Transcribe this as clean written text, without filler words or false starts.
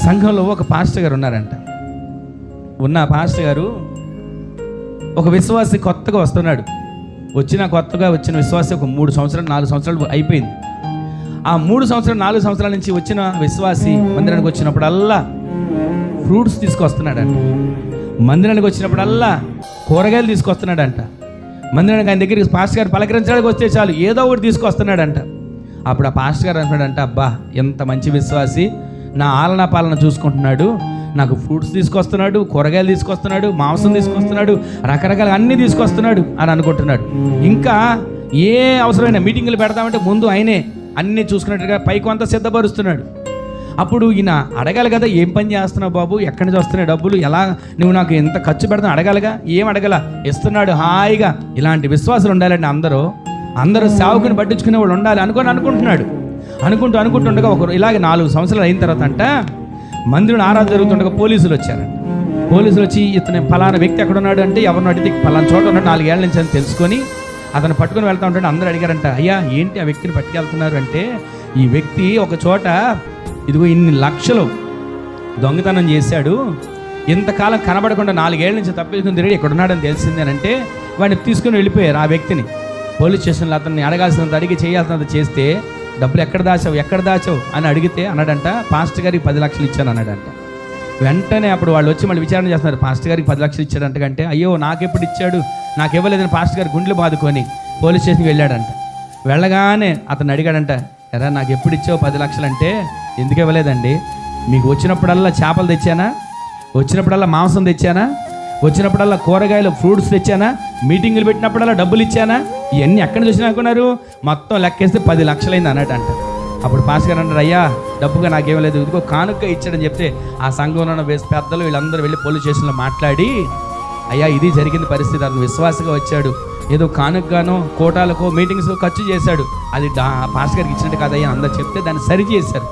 సంఘంలో ఒక పాస్టర్ గారు ఉన్నారంట. ఉన్న పాస్టర్ గారు ఒక విశ్వాసి కొత్తగా వస్తున్నాడు. కొత్తగా వచ్చిన విశ్వాసి ఒక 3 సంవత్సరాలు 4 సంవత్సరాలు అయిపోయింది. ఆ 3 సంవత్సరాలు 4 సంవత్సరాల నుంచి వచ్చిన విశ్వాసి మందిరానికి వచ్చినప్పుడల్లా ఫ్రూట్స్ తీసుకొస్తున్నాడంట. మందిరానికి వచ్చినప్పుడల్లా కూరగాయలు తీసుకొస్తున్నాడంట. మందిరానికి ఆయన దగ్గరికి పాస్టర్ గారు పలకరించడానికి వస్తే చాలు ఏదో ఒకటి తీసుకొస్తున్నాడంట. అప్పుడు ఆ పాస్టర్ గారు అంటున్నాడంట, అబ్బా ఎంత మంచి విశ్వాసి, నా ఆలనా పాలన చూసుకుంటున్నాడు, నాకు ఫ్రూట్స్ తీసుకొస్తున్నాడు, కూరగాయలు తీసుకొస్తున్నాడు, మాంసం తీసుకొస్తున్నాడు, రకరకాల అన్నీ తీసుకొస్తున్నాడు అని అనుకుంటున్నాడు. ఇంకా ఏ అవసరమైన మీటింగులు పెడతామంటే ముందు ఆయనే అన్నీ చూసుకున్నట్టుగా పైకి అంతా సిద్ధపరుస్తున్నాడు. అప్పుడు ఈయన అడగాలి కదా, ఏం పని చేస్తున్నావు బాబు, ఎక్కడి నుంచి వస్తున్నాయి డబ్బులు, ఎలా నువ్వు నాకు ఎంత ఖర్చు పెడతావు అడగాలిగా. ఏం అడగల, ఇస్తున్నాడు హాయిగా. ఇలాంటి విశ్వాసాలు ఉండాలండి. అందరూ సేవకుని పట్టించుకునే వాళ్ళు ఉండాలి అనుకుంటున్నాడు. అనుకుంటుండగా ఒకరు ఇలాగే 4 సంవత్సరాలు అయిన తర్వాత అంట మందిరంలో ఆరాధన జరుగుతుండగా పోలీసులు వచ్చారంట. పోలీసులు వచ్చి ఇతను ఫలానా వ్యక్తి ఎక్కడ ఉన్నాడు అంటే ఎవరిని అడిగితే ఫలానా చోట ఉన్నాడు 4 ఏళ్ల నుంచి అని తెలుసుకొని అతను పట్టుకొని వెళ్తా ఉంటాడు. అందరూ అడిగారంట, అయ్యా ఏంటి ఆ వ్యక్తిని పట్టుకెళ్తున్నారు అంటే, ఈ వ్యక్తి ఒక చోట ఇదిగో ఇన్ని లక్షలు దొంగతనం చేశాడు, ఇంతకాలం కనబడకుండా 4 ఏళ్ల నుంచి తప్పించుకుని తిరిగి ఇక్కడ ఉన్నాడని తెలిసిందేనంటే వాడిని తీసుకుని వెళ్ళిపోయారు. ఆ వ్యక్తిని పోలీస్ స్టేషన్లో అతన్ని అడగాల్సినంత అడిగి చేయాల్సినంత చేస్తే డబ్బులు ఎక్కడ దాచావు అని అడిగితే అన్నాడంట, పాస్టర్ గారికి 10 లక్షలు ఇచ్చాను అన్నాడంట. వెంటనే అప్పుడు వాళ్ళు వచ్చి మళ్ళీ విచారణ చేస్తున్నారు, పాస్టర్ గారికి 10 లక్షలు ఇచ్చాడంట. అంటే అయ్యో నాకెప్పుడు ఇచ్చాడు, నాకు ఇవ్వలేదని పాస్టర్ గారి గుండెలు బాదుకొని పోలీస్ స్టేషన్కి వెళ్ళాడంట. వెళ్ళగానే అతను అడిగాడంట, ఎరా నాకు ఎప్పుడు ఇచ్చావు 10 లక్షలు అంటే, ఎందుకు ఇవ్వలేదండి, మీకు వచ్చినప్పుడల్లా చేపలు తెచ్చానా, వచ్చినప్పుడల్లా మాంసం తెచ్చానా, వచ్చినప్పుడల్లా కూరగాయలు ఫ్రూట్స్ తెచ్చానా, మీటింగులు పెట్టినప్పుడల్లా డబ్బులు ఇచ్చానా, ఇవన్నీ ఎక్కడ చూసినా అనుకున్నారు, మొత్తం లెక్కేస్తే 10 లక్షలైంది అన్నట్టంట. అప్పుడు పాస్టర్ గారు అంటారు, అయ్యా డబ్బుగా నాకేం లేదు, ఇదిగో కానుక ఇచ్చాడని చెప్తే ఆ సంఘంలో ఉన్న పెద్దలు వీళ్ళందరూ వెళ్ళి పోలీస్ స్టేషన్లో మాట్లాడి, అయ్యా ఇది జరిగింది పరిస్థితి, అతను విశ్వాసంగా వచ్చాడు, ఏదో కానుకగానో కోటాలకో మీటింగ్స్లో ఖర్చు చేశాడు, అది పాస్టర్ గారికి ఇచ్చినట్టు కాదయ్యా అందరూ చెప్తే దాన్ని సరి చేశారు.